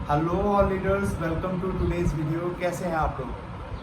Hello all leaders, welcome to today's video. कैसे हैं आप लोग?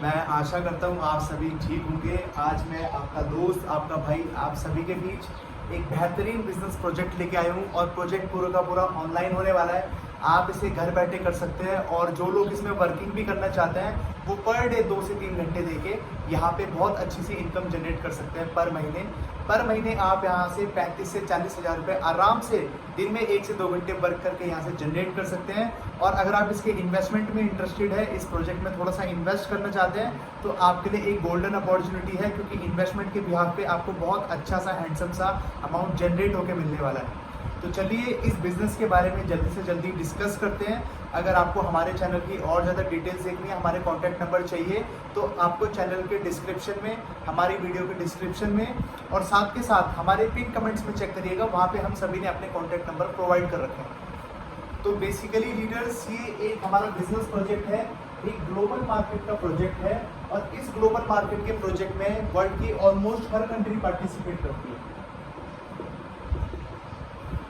मैं आशा करता हूँ आप सभी ठीक होंगे। आज मैं आपका दोस्त, आपका भाई, आप सभी के बीच एक बेहतरीन बिजनेस प्रोजेक्ट लेके आया हूँ और प्रोजेक्ट पूरा का पूरा ऑनलाइन होने वाला है। आप इसे घर बैठे कर सकते हैं और जो लोग इसमें वर्किंग भी करना चाहते हैं वो पर डे 2 से 3 घंटे देके यहाँ पे बहुत अच्छी सी इनकम जनरेट कर सकते हैं। पर महीने आप यहाँ से 35 से 40 हज़ार रुपये आराम से दिन में 1 से 2 घंटे वर्क करके यहाँ से जनरेट कर सकते हैं। और अगर आप इसके इन्वेस्टमेंट में इंटरेस्टेड है, इस प्रोजेक्ट में थोड़ा सा इन्वेस्ट करना चाहते हैं, तो आपके लिए एक गोल्डन अपॉर्चुनिटी है, क्योंकि इन्वेस्टमेंट के बिहाफ पे आपको बहुत अच्छा सा हैंडसम सा अमाउंट जनरेट होकर मिलने वाला है। तो चलिए इस बिज़नेस के बारे में जल्दी से जल्दी डिस्कस करते हैं। अगर आपको हमारे चैनल की और ज़्यादा डिटेल्स देखनी है, हमारे कॉन्टैक्ट नंबर चाहिए, तो आपको चैनल के डिस्क्रिप्शन में, हमारी वीडियो के डिस्क्रिप्शन में और साथ के साथ हमारे पिन कमेंट्स में चेक करिएगा, वहाँ पे हम सभी ने अपने कॉन्टैक्ट नंबर प्रोवाइड कर रखे हैं। तो बेसिकली लीडर्स, ये एक हमारा बिजनेस प्रोजेक्ट है, एक ग्लोबल मार्केट का प्रोजेक्ट है। और इस ग्लोबल मार्केट के प्रोजेक्ट में वर्ल्ड की ऑलमोस्ट हर कंट्री पार्टिसिपेट करती है।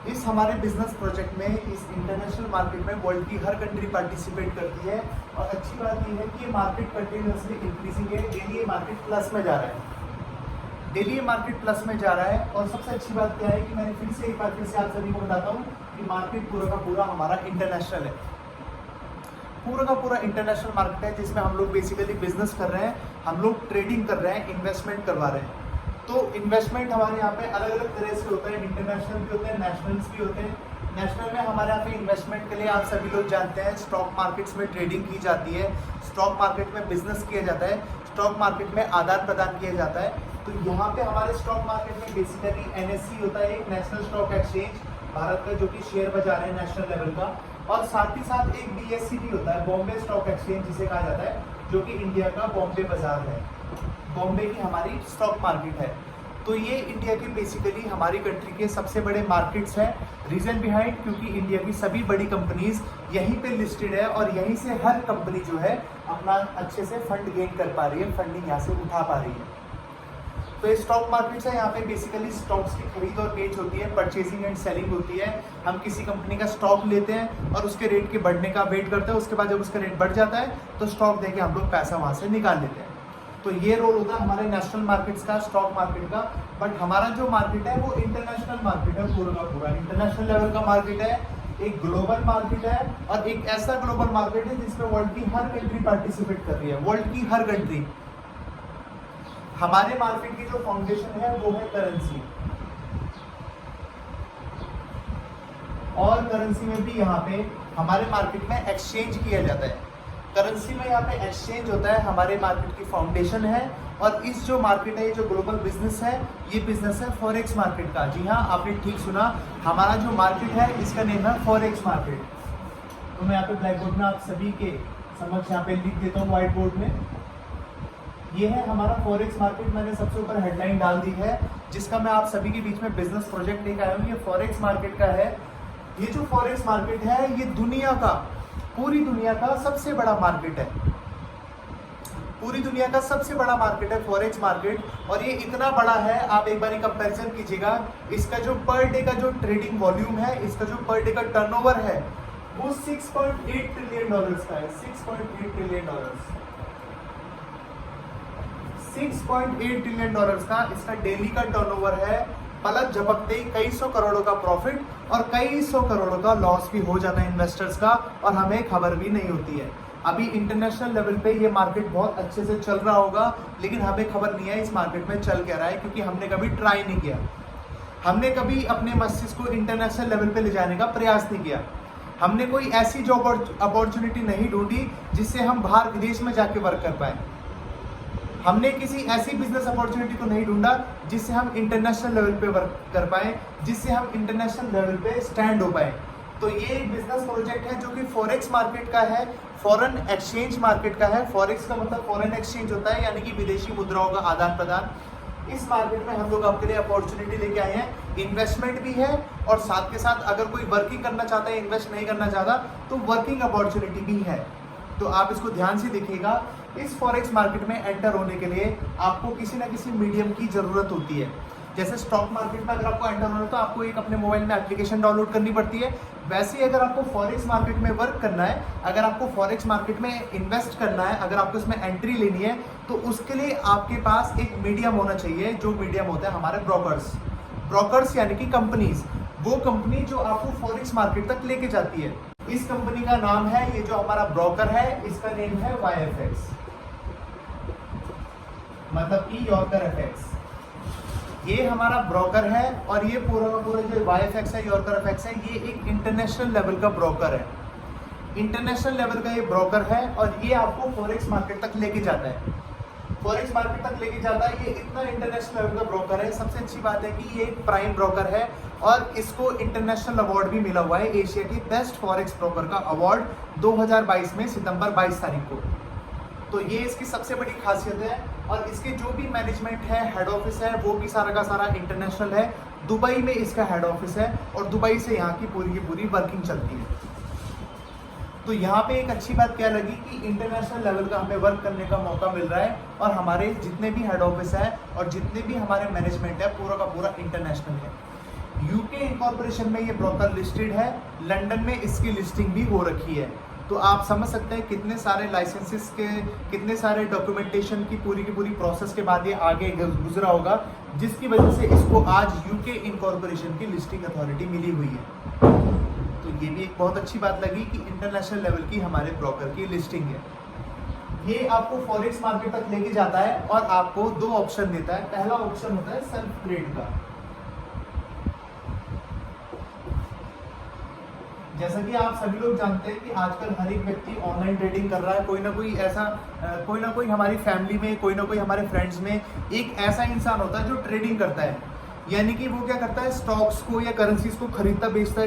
इस हमारे बिजनेस प्रोजेक्ट में, इस इंटरनेशनल मार्केट में वर्ल्ड की हर कंट्री पार्टिसिपेट करती है। और अच्छी बात यह है कि ये मार्केट कंटिन्यूसली इंक्रीजिंग है। डेली ये मार्केट प्लस में जा रहा है, डेली ये मार्केट प्लस में जा रहा है। और सबसे अच्छी बात क्या है कि मैंने फिर से एक बार फिर से आप सभी को बताता हूँ कि मार्केट पूरा का पूरा हमारा इंटरनेशनल है, पूरा का पूरा इंटरनेशनल मार्केट है, जिसमें हम लोग बेसिकली बिजनेस कर रहे हैं, हम लोग ट्रेडिंग कर रहे हैं, इन्वेस्टमेंट करवा रहे हैं। तो इन्वेस्टमेंट हमारे यहाँ पे अलग अलग तरह से होता है, इंटरनेशनल भी होते हैं, नेशनल्स भी होते हैं। नेशनल में हमारे यहाँ पे इन्वेस्टमेंट के लिए आप सभी लोग जानते हैं, स्टॉक मार्केट्स में ट्रेडिंग की जाती है, स्टॉक मार्केट में बिजनेस किया जाता है, स्टॉक मार्केट में आदान प्रदान किया जाता है। तो यहाँ पे हमारे स्टॉक मार्केट में बेसिकली NSE होता है, एक नेशनल स्टॉक एक्सचेंज भारत का, जो कि शेयर बाजार है नेशनल लेवल का। और साथ ही साथ एक BSE भी होता है, बॉम्बे स्टॉक एक्सचेंज जिसे कहा जाता है, जो कि इंडिया का बॉम्बे बाजार है, बॉम्बे की हमारी स्टॉक मार्केट है। तो ये इंडिया की बेसिकली हमारी कंट्री के सबसे बड़े मार्केट्स हैं। रीजन बिहाइंड, क्योंकि इंडिया की सभी बड़ी कंपनीज यहीं पे लिस्टेड है और यहीं से हर कंपनी जो है अपना अच्छे से फंड गेन कर पा रही है, फंडिंग यहाँ से उठा पा रही है। तो ये स्टॉक मार्केट्स है, यहाँ पे बेसिकली स्टॉक्स की खरीद और बेच होती है, परचेजिंग एंड सेलिंग होती है। हम किसी कंपनी का स्टॉक लेते हैं और उसके रेट के बढ़ने का वेट करते हैं, उसके बाद जब उसका रेट बढ़ जाता है तो स्टॉक देके हम लोग पैसा वहाँ से निकाल लेते हैं। तो ये रोल होता है हमारे नेशनल मार्केट्स का, स्टॉक मार्केट का। बट हमारा जो मार्केट है वो इंटरनेशनल मार्केट है, पूरा का पूरा इंटरनेशनल लेवल का मार्केट है, एक ग्लोबल मार्केट है। और एक ऐसा ग्लोबल मार्केट है जिसमें वर्ल्ड की हर कंट्री पार्टिसिपेट कर रही है, वर्ल्ड की हर कंट्री। हमारे मार्केट की जो फाउंडेशन है वो है करेंसी, और करेंसी में भी यहाँ पे हमारे मार्केट में एक्सचेंज किया जाता है। करेंसी में यहाँ पे एक्सचेंज होता है, हमारे मार्केट की फाउंडेशन है। और इस जो मार्केट है, ये जो ग्लोबल बिजनेस है, ये बिजनेस है फॉरेक्स मार्केट का। जी हाँ, आपने ठीक सुना, हमारा जो मार्केट है इसका नेम है फॉरेक्स मार्केट। तो मैं यहाँ पे ब्लैक बोर्ड में आप सभी के समक्ष यहाँ पे लिख देता हूँ व्हाइट बोर्ड में। ये है हमारा फॉरेक्स मार्केट, मैंने सबसे ऊपर हेडलाइन डाल दी है, जिसका मैं आप सभी के बीच में बिजनेस प्रोजेक्ट लेकर आया हूँ। ये फॉरेक्स मार्केट का है। ये जो फॉरेक्स मार्केट है, ये दुनिया का, पूरी दुनिया का सबसे बड़ा मार्केट है, पूरी दुनिया का सबसे बड़ा मार्केट है फॉरेक्स मार्केट। और ये इतना बड़ा है, आप एक बार कंपैरिजन कीजिएगा, इसका जो पर डे का जो ट्रेडिंग वॉल्यूम है, इसका जो पर डे का टर्नओवर है, वो 6.8 ट्रिलियन डॉलर्स का है। 6.8 ट्रिलियन डॉलर्स, 6.8 ट्रिलियन डॉलर्स का इसका डेली का टर्नओवर है। पलक झपकते ही कई सौ करोड़ों का प्रॉफिट और कई सौ करोड़ों का लॉस भी हो जाता है इन्वेस्टर्स का, और हमें खबर भी नहीं होती है। अभी इंटरनेशनल लेवल पे ये मार्केट बहुत अच्छे से चल रहा होगा, लेकिन हमें खबर नहीं है इस मार्केट में चल क्या रहा है, क्योंकि हमने कभी ट्राई नहीं किया, हमने कभी अपने मस्तिष्क को इंटरनेशनल लेवल पे ले जाने का प्रयास नहीं किया। हमने कोई ऐसी जॉब अपॉर्चुनिटी नहीं ढूंढी जिससे हम बाहर विदेश में जाके वर्क कर पाए। हमने किसी ऐसी बिजनेस अपॉर्चुनिटी को नहीं ढूंढा जिससे हम इंटरनेशनल लेवल पे वर्क कर पाए, जिससे हम इंटरनेशनल लेवल पे स्टैंड हो पाए। तो ये एक बिजनेस प्रोजेक्ट है जो कि फॉरेक्स मार्केट का है, फॉरेन एक्सचेंज मार्केट का है। फॉरेक्स का मतलब फॉरेन एक्सचेंज होता है, यानी कि विदेशी मुद्राओं का आदान प्रदान। इस मार्केट में हम लोग आपके लिए अपॉर्चुनिटी लेके आए हैं, इन्वेस्टमेंट भी है और साथ के साथ अगर कोई वर्किंग करना चाहता है, इन्वेस्ट नहीं करना चाहता, तो वर्किंग अपॉर्चुनिटी भी है। तो आप इसको ध्यान से देखिएगा। इस फॉरेक्स मार्केट में एंटर होने के लिए आपको किसी ना किसी मीडियम की ज़रूरत होती है। जैसे स्टॉक मार्केट में अगर आपको एंटर होना है तो आपको एक अपने मोबाइल में एप्लीकेशन डाउनलोड करनी पड़ती है। वैसे ही अगर आपको फॉरेक्स मार्केट में वर्क करना है, अगर आपको फॉरेक्स मार्केट में इन्वेस्ट करना है, अगर आपको इसमें एंट्री लेनी है, तो उसके लिए आपके पास एक मीडियम होना चाहिए। जो मीडियम होता है हमारे ब्रोकर्स यानी कि कंपनीज, वो कंपनी जो आपको फॉरेक्स मार्केट तक लेके जाती है। इस कंपनी का नाम है, ये जो हमारा ब्रोकर है इसका नेम है YFX, मतलब कि यॉर्कर एफएक्स। ये हमारा ब्रोकर है और ये पूरा का पूरा जो YFX है, यॉर्कर एफएक्स है, ये एक इंटरनेशनल लेवल का ब्रोकर है। इंटरनेशनल लेवल का ये ब्रोकर है और ये आपको फॉरेक्स मार्केट तक लेके जाता है। फॉरेक्स मार्केट तक लेके जाता है। ये इतना इंटरनेशनल लेवल का ब्रोकर है। सबसे अच्छी बात है कि ये एक प्राइम ब्रोकर है और इसको इंटरनेशनल अवार्ड भी मिला हुआ है, एशिया की बेस्ट फॉरेक्स ब्रोकर का अवार्ड 2022 में सितंबर 22 तारीख को। तो ये इसकी सबसे बड़ी खासियत है। और इसके जो भी मैनेजमेंट है, हेड ऑफिस है, वो भी सारा का सारा इंटरनेशनल है। दुबई में इसका हेड ऑफिस है और दुबई से यहाँ की पूरी वर्किंग चलती है। तो यहाँ पे एक अच्छी बात क्या लगी कि इंटरनेशनल लेवल का हमें वर्क करने का मौका मिल रहा है और हमारे जितने भी हेड ऑफिस है और जितने भी हमारे मैनेजमेंट है पूरा का पूरा इंटरनेशनल है। यूके इनकॉर्पोरेशन में ये ब्रोकर लिस्टेड है, लंदन में इसकी लिस्टिंग भी हो रखी है। तो आप समझ सकते हैं कितने सारे लाइसेंसेस के, कितने सारे डॉक्यूमेंटेशन की पूरी प्रोसेस के बाद ये आगे गुजरा होगा, जिसकी वजह से इसको आज यूके इनकॉर्पोरेशन की लिस्टिंग अथॉरिटी मिली हुई है। तो ये भी एक बहुत अच्छी बात लगी कि इंटरनेशनल लेवल की हमारे ब्रोकर की लिस्टिंग है। ये आपको फॉरेक्स मार्केट तक लेके जाता है और आपको दो ऑप्शन देता है। पहला ऑप्शन होता है सेल्फ ट्रेड का। जैसा कि आप सभी लोग जानते हैं कि आजकल हर एक व्यक्ति ऑनलाइन ट्रेडिंग कर रहा है। कोई ना कोई हमारी फैमिली में, कोई ना कोई हमारे फ्रेंड्स में एक ऐसा इंसान होता है जो ट्रेडिंग करता है। यानी कि वो क्या करता है, स्टॉक्स को या करेंसीज को खरीदता बेचता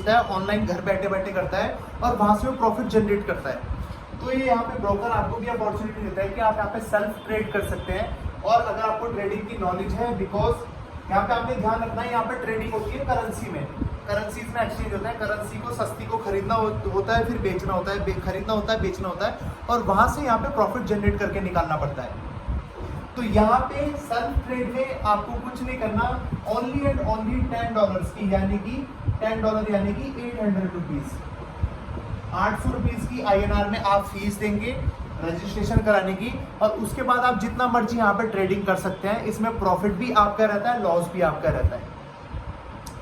है, ऑनलाइन घर बैठे बैठे करता है और वहां से वो प्रॉफिट जनरेट करता है। तो ये यहाँ पे ब्रोकर आपको भी अपॉर्चुनिटी देता है कि आप यहाँ पे सेल्फ ट्रेड कर सकते हैं। और अगर आपको ट्रेडिंग की नॉलेज है, बिकॉज यहाँ पे आपने ध्यान रखना है, यहाँ पे ट्रेडिंग होती है करेंसी में, करेंसीज में एक्सचेंज होता है। करेंसी को सस्ती को खरीदना होता है, फिर बेचना होता है, खरीदना होता है, बेचना होता है और वहां से यहाँ पे प्रॉफिट जनरेट करके निकालना पड़ता है। तो यहाँ पे सेल्फ ट्रेड में आपको कुछ नहीं करना, ओनली एंड ओनली $10 की, यानी कि $10 यानी कि 800 रुपीज, 800 रुपीज की INR में आप फीस देंगे रजिस्ट्रेशन कराने की। और उसके बाद आप जितना मर्जी यहाँ पे ट्रेडिंग कर सकते हैं। इसमें प्रॉफिट भी आपका रहता है, लॉस भी आपका रहता है।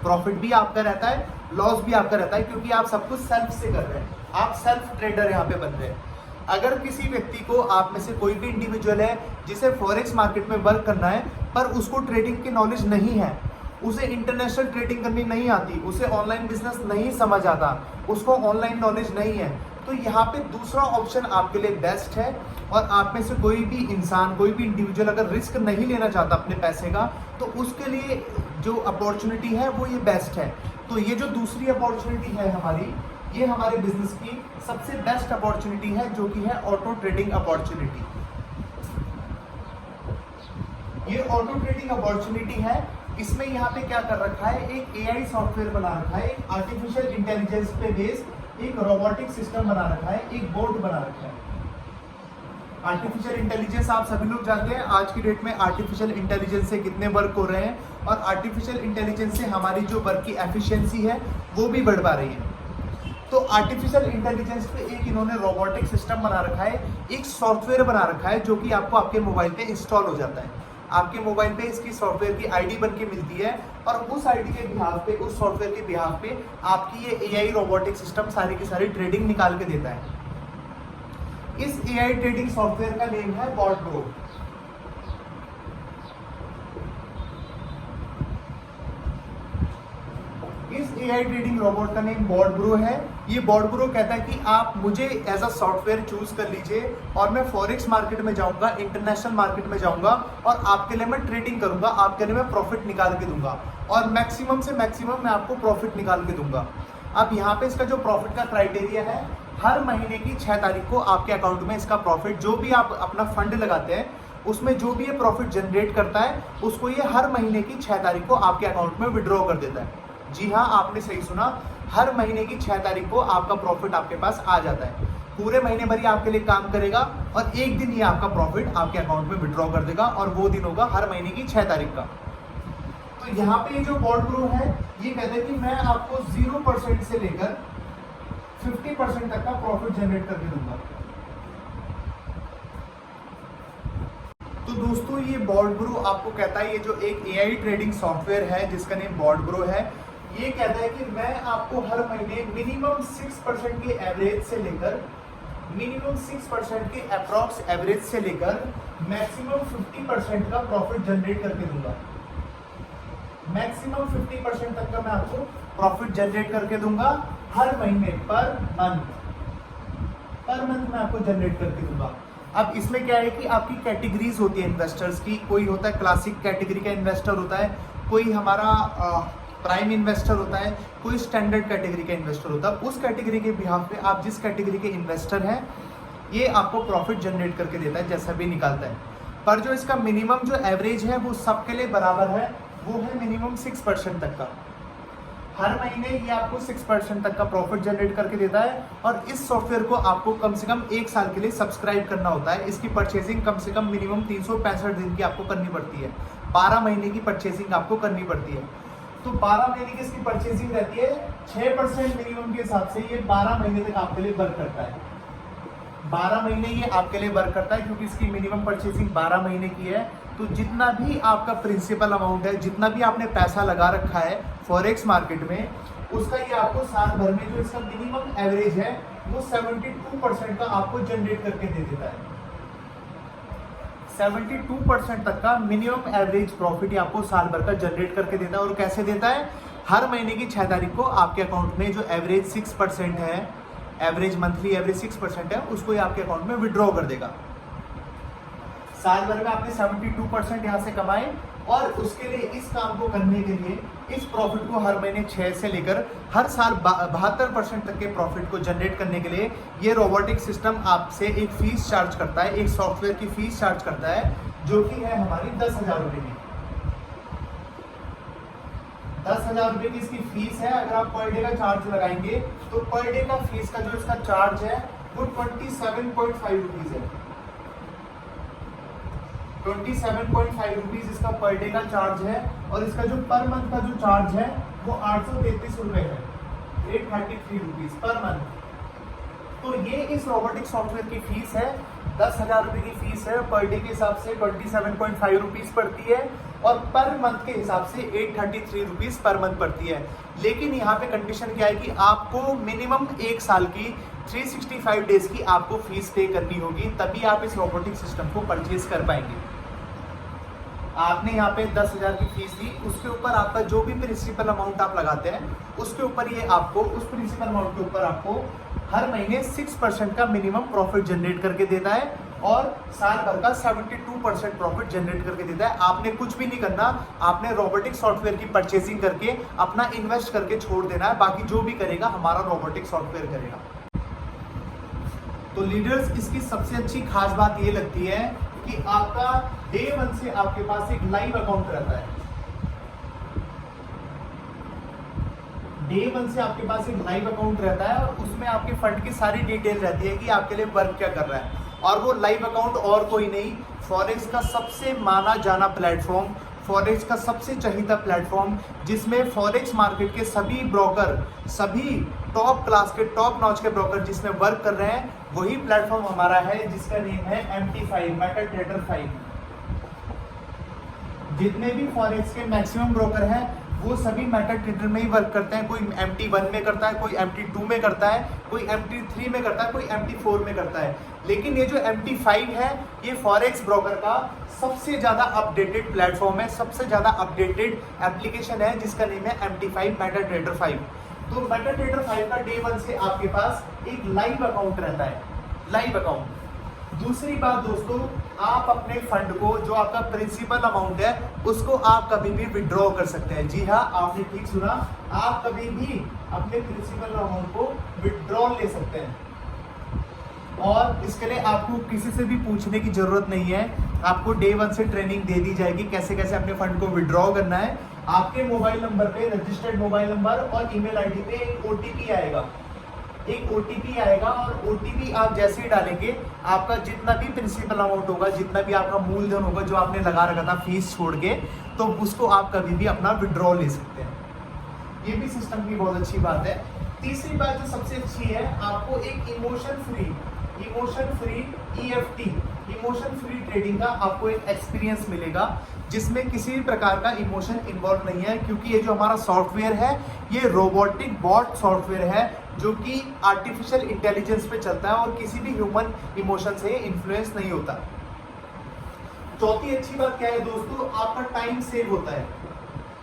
प्रॉफिट भी आपका रहता है, लॉस भी आपका रहता है, क्योंकि आप सब कुछ सेल्फ से कर रहे हैं। आप सेल्फ ट्रेडर यहाँ पे बन रहे हैं। अगर किसी व्यक्ति को, आप में से कोई भी इंडिविजुअल है जिसे फॉरेक्स मार्केट में वर्क करना है पर उसको ट्रेडिंग की नॉलेज नहीं है, उसे इंटरनेशनल ट्रेडिंग करनी नहीं आती, उसे ऑनलाइन बिजनेस नहीं समझ आता, उसको ऑनलाइन नॉलेज नहीं है, तो यहाँ पे दूसरा ऑप्शन आपके लिए बेस्ट है। और आप में से कोई भी इंसान, कोई भी इंडिविजुअल अगर रिस्क नहीं लेना चाहता अपने पैसे का, तो उसके लिए जो अपॉर्चुनिटी है वो ये बेस्ट है। तो ये जो दूसरी अपॉर्चुनिटी है हमारी, ये हमारे बिजनेस की सबसे बेस्ट अपॉर्चुनिटी है, जो कि है ऑटो ट्रेडिंग अपॉर्चुनिटी। ये ऑटो ट्रेडिंग अपॉर्चुनिटी है। इसमें यहाँ पे क्या कर रखा है, एक AI सॉफ्टवेयर बना रखा है, एक आर्टिफिशियल इंटेलिजेंस पे बेस्ड एक रोबोटिक सिस्टम बना रखा है, एक बोट बना रखा है। आर्टिफिशियल इंटेलिजेंस आप सभी लोग जानते हैं आज की डेट में आर्टिफिशियल इंटेलिजेंस से कितने वर्क हो रहे हैं और आर्टिफिशियल इंटेलिजेंस से हमारी जो वर्क की एफिशिएंसी है वो भी बढ़ पा रही है। तो आर्टिफिशियल इंटेलिजेंस पे एक इन्होंने रोबोटिक सिस्टम बना रखा है, एक सॉफ्टवेयर बना रखा है जो कि आपको आपके मोबाइल पे इंस्टॉल हो जाता है। आपके मोबाइल पे इसकी सॉफ्टवेयर की आईडी बन के मिलती है और उस आईडी के बिहाफ पे, उस सॉफ्टवेयर के बिहाफ पे आपकी ये AI रोबोटिक सिस्टम सारी की सारी ट्रेडिंग निकाल के देता है। इस AI ट्रेडिंग सॉफ्टवेयर का नेम है बॉटब्रो। इस AI ट्रेडिंग रोबोट का नेम बॉटब्रो है। ये बॉटब्रो कहता है कि आप मुझे एज अ सॉफ्टवेयर चूज कर लीजिए और मैं फॉरेक्स मार्केट में जाऊंगा, इंटरनेशनल मार्केट में जाऊंगा और आपके लिए मैं ट्रेडिंग करूंगा, आपके लिए मैं प्रॉफिट निकाल के दूंगा और मैक्सिमम से मैक्सिमम मैं आपको प्रॉफिट निकाल के दूंगा। अब यहाँ पे इसका जो प्रॉफिट का क्राइटेरिया है, हर महीने की 6 तारीख को आपके अकाउंट में इसका प्रॉफिट, जो भी आप अपना फंड लगाते हैं उसमें जो भी ये प्रॉफिट जनरेट करता है उसको ये हर महीने की 6 तारीख को आपके अकाउंट में विड्रॉ कर देता है। जी हाँ, आपने सही सुना, हर महीने की 6 तारीख को आपका प्रॉफिट आपके पास आ जाता है। पूरे महीने भर ये आपके लिए काम करेगा और एक दिन ये आपका प्रॉफिट आपके अकाउंट में विड्रॉ कर देगा और वो दिन होगा हर महीने की 6 तारीख का। तो यहाँ पे ये जो बोल्ड ग्रो है ये कहता है कि मैं आपको 0% से लेकर 50% तक का प्रॉफिट जनरेट करके दूंगा। तो दोस्तों ये बोल्ड ग्रो आपको कहता है, ये जो एक एआई ट्रेडिंग सॉफ्टवेयर है जिसका नेम बोल्ड ग्रो है, ये कहता है कि मैं आपको हर महीने मिनिमम 6% के एवरेज से लेकर मिनिमम 6% के अप्रॉक्स एवरेज से लेकर मैक्सिमम 50% का प्रॉफिट जनरेट करके दूंगा। मैक्सिमम 50% तक का मैं आपको प्रॉफिट जनरेट करके दूंगा हर महीने, पर मंथ मैं आपको जनरेट करके दूंगा। अब इसमें क्या है कि आपकी कैटेगरीज होती है इन्वेस्टर्स की। कोई होता है क्लासिक कैटेगरी का इन्वेस्टर होता है, कोई हमारा प्राइम इन्वेस्टर होता है, कोई स्टैंडर्ड कैटेगरी का इन्वेस्टर होता है। उस कैटेगरी के बिहाफ पे आप जिस कैटेगरी के इन्वेस्टर हैं ये आपको प्रॉफिट जनरेट करके देता है जैसा भी निकालता है। पर जो इसका मिनिमम जो एवरेज है वो सबके लिए बराबर है, वो है मिनिमम 6% तक का। हर महीने ये आपको 6% तक का प्रॉफिट जनरेट करके देता है। और इस सॉफ्टवेयर को आपको कम से कम 1 साल के लिए सब्सक्राइब करना होता है। इसकी परचेसिंग कम से कम मिनिमम 365 दिन की आपको करनी पड़ती है। 12 महीने की परचेसिंग आपको करनी पड़ती है। तो 12 महीने की इसकी परचेसिंग रहती है। 6% मिनिमम के हिसाब से ये 12 महीने तक आपके लिए वर्क करता है। 12 महीने ये आपके लिए वर्क करता है क्योंकि इसकी मिनिमम परचेसिंग 12 महीने की है। तो जितना भी आपका प्रिंसिपल अमाउंट है, जितना भी आपने पैसा लगा रखा है फॉरेक्स मार्केट में, उसका ये आपको साल भर में जो इसका मिनिमम एवरेज है वो 72% का आपको जनरेट करके दे देता है। 72% तक का मिनिमम एवरेज प्रॉफिट आपको साल भर का जनरेट करके देता है। और कैसे देता है? हर महीने की 6 तारीख को आपके अकाउंट में जो एवरेज 6% है, एवरेज मंथली एवरेज 6% है, उसको ये आपके अकाउंट में विड्रॉ कर देगा। साल भर में आपने 72% यहाँ से कमाए और उसके लिए इस काम को करने के लिए, इस प्रॉफिट को हर महीने 6 से लेकर हर साल 72% तक के प्रॉफिट को जनरेट करने के लिए ये रोबोटिक सिस्टम आपसे एक फीस चार्ज करता है, एक सॉफ्टवेयर की फीस चार्ज करता है जो कि है हमारी 10,000 रुपये की। 10,000 रुपये की इसकी फीस है। अगर आप पर डे का चार्ज लगाएंगे तो पर डे का फीस का जो इसका चार्ज है वो 27.5 रुपीज है। 27.5 रुपीज इसका पर डे का चार्ज है। और इसका जो पर मंथ का जो चार्ज है वो 833 रुपए है, 833 रुपीज पर मंथ। तो ये इस रोबोटिक सॉफ्टवेयर की फीस है। 10,000 रुपए की फीस है। पर डे के हिसाब से 27.5 रुपीज पड़ती है और पर मंथ के हिसाब से 833 रुपीज पर मंथ पड़ती है। लेकिन यहाँ पे कंडीशन क्या है कि आपको मिनिमम 1 साल की 365 डेज की आपको फीस पे करनी होगी, तभी आप इस रोबोटिक सिस्टम को परचेज कर पाएंगे। आपने यहाँ पे 10,000 की फीस दी, उसके ऊपर आपका जो भी प्रिंसिपल अमाउंट आप लगाते हैं उसके ऊपर ये आपको, उस प्रिंसिपल अमाउंट के ऊपर आपको हर महीने 6% का मिनिमम प्रॉफिट जनरेट करके देता है और साल भर का 72% प्रॉफिट जनरेट करके देता है। आपने कुछ भी नहीं करना, आपने रोबोटिक सॉफ्टवेयर की परचेसिंग करके अपना इन्वेस्ट करके छोड़ देना है। बाकी जो भी करेगा हमारा रोबोटिक सॉफ्टवेयर करेगा। तो लीडर्स, इसकी सबसे अच्छी खास बात ये लगती है कि आपका डे 1 से आपके पास एक लाइव अकाउंट रहता है। डे 1 से आपके पास एक लाइव अकाउंट रहता है और उसमें आपके फंड की सारी डिटेल रहती है कि आपके लिए वर्क क्या कर रहा है। और वो लाइव अकाउंट और कोई नहीं, फॉरेक्स का सबसे माना जाना प्लेटफॉर्म, फॉरेक्स का सबसे चहीता प्लेटफॉर्म, जिसमें फॉरेक्स मार्केट के सभी ब्रोकर, सभी टॉप क्लास के, टॉप नॉच के ब्रोकर जिसमें वर्क कर रहे हैं, वही प्लेटफॉर्म हमारा है जिसका नेम है MT5, मेटाट्रेडर 5। जितने भी फॉरेक्स के मैक्सिमम ब्रोकर हैं वो सभी मेटाट्रेडर में ही वर्क करते हैं। कोई MT1 में करता है, कोई MT2 में करता है, कोई MT3 में करता है, कोई MT4 में करता है। लेकिन ये जो MT5 है ये फॉरेक्स ब्रोकर का सबसे ज़्यादा अपडेटेड प्लेटफॉर्म है, सबसे ज़्यादा अपडेटेड एप्लीकेशन है जिसका नेम है MT5, मेटाट्रेडर 5। तो मेटाट्रेडर 5 का डे 1 से आपके पास एक लाइव अकाउंट रहता है, लाइव अकाउंट। दूसरी बात दोस्तों, आप अपने फंड को, जो आपका प्रिंसिपल अमाउंट है, उसको आप कभी भी विड्रॉ कर सकते हैं। जी हाँ, आपने ठीक सुना, आप कभी भी अपने प्रिंसिपल अमाउंट को विड्रॉ ले सकते हैं। और इसके लिए आपको किसी से भी पूछने की जरूरत नहीं है। आपको डे 1 से ट्रेनिंग दे दी जाएगी कैसे कैसे अपने फंड को विड्रॉ करना है। आपके मोबाइल नंबर पे, रजिस्टर्ड मोबाइल नंबर और ईमेल आईडी पे एक OTP आएगा। एक OTP आएगा और OTP आप जैसे ही डालेंगे आपका जितना भी प्रिंसिपल अमाउंट होगा, जितना भी आपका मूलधन होगा जो आपने लगा रखा था फीस छोड़ के, तो उसको आप कभी भी अपना विड्रॉ ले सकते हैं। ये भी सिस्टम की बहुत अच्छी बात है। तीसरी बात जो सबसे अच्छी है, आपको एक emotion free EFT emotion free trading का आपको एक एक्सपीरियंस मिलेगा, जिसमें किसी भी प्रकार का इमोशन इन्वॉल्व नहीं है, क्योंकि ये जो हमारा सॉफ्टवेयर है ये रोबोटिक बॉट सॉफ्टवेयर है जो कि आर्टिफिशियल इंटेलिजेंस पे चलता है और किसी भी ह्यूमन इमोशन से इन्फ्लुएंस नहीं होता। चौथी अच्छी बात क्या है दोस्तों, आपका टाइम सेव होता है।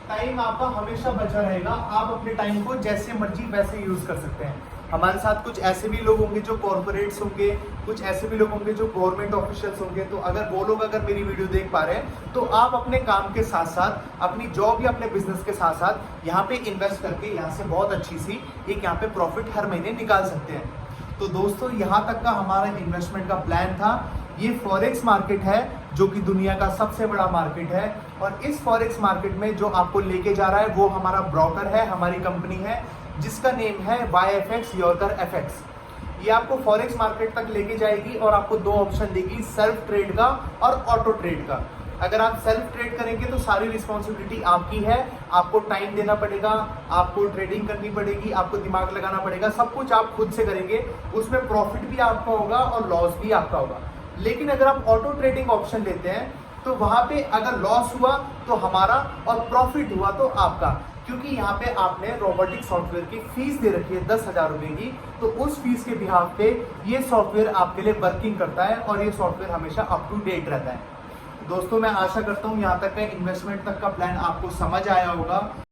टाइम आपका हमेशा बचा रहेगा, आप अपने टाइम को जैसे मर्जी वैसे यूज कर सकते हैं। हमारे साथ कुछ ऐसे भी लोग होंगे जो कॉर्पोरेट्स होंगे, कुछ ऐसे भी लोग होंगे जो गवर्नमेंट ऑफिशियल्स होंगे, तो अगर वो लोग अगर मेरी वीडियो देख पा रहे हैं तो आप अपने काम के साथ साथ अपनी जॉब या अपने बिजनेस के साथ साथ यहाँ पे इन्वेस्ट करके यहाँ से बहुत अच्छी सी एक यहाँ पे प्रॉफिट हर महीने निकाल सकते हैं। तो दोस्तों यहाँ तक का हमारा इन्वेस्टमेंट का प्लान था। ये फॉरेक्स मार्केट है जो कि दुनिया का सबसे बड़ा मार्केट है, और इस फॉरेक्स मार्केट में जो आपको लेके जा रहा है वो हमारा ब्रोकर है, हमारी कंपनी है जिसका नेम है YFX यॉर्कर FX। ये आपको फॉरेक्स मार्केट तक लेके जाएगी और आपको दो ऑप्शन देगी, सेल्फ ट्रेड का और ऑटो ट्रेड का। अगर आप सेल्फ ट्रेड करेंगे तो सारी रिस्पॉन्सिबिलिटी आपकी है, आपको टाइम देना पड़ेगा, आपको ट्रेडिंग करनी पड़ेगी, आपको दिमाग लगाना पड़ेगा, सब कुछ आप खुद से करेंगे, उसमें प्रॉफिट भी आपका होगा और लॉस भी आपका होगा। लेकिन अगर आप ऑटो ट्रेडिंग ऑप्शन लेते हैं तो वहां पे अगर लॉस हुआ तो हमारा और प्रॉफिट हुआ तो आपका, क्योंकि यहाँ पे आपने रोबोटिक सॉफ्टवेयर की फीस दे रखी है 10,000 रुपए की, तो उस फीस के बिहाफ पे ये सॉफ्टवेयर आपके लिए वर्किंग करता है और ये सॉफ्टवेयर हमेशा अप टू डेट रहता है। दोस्तों मैं आशा करता हूँ यहाँ तक का इन्वेस्टमेंट तक का प्लान आपको समझ आया होगा।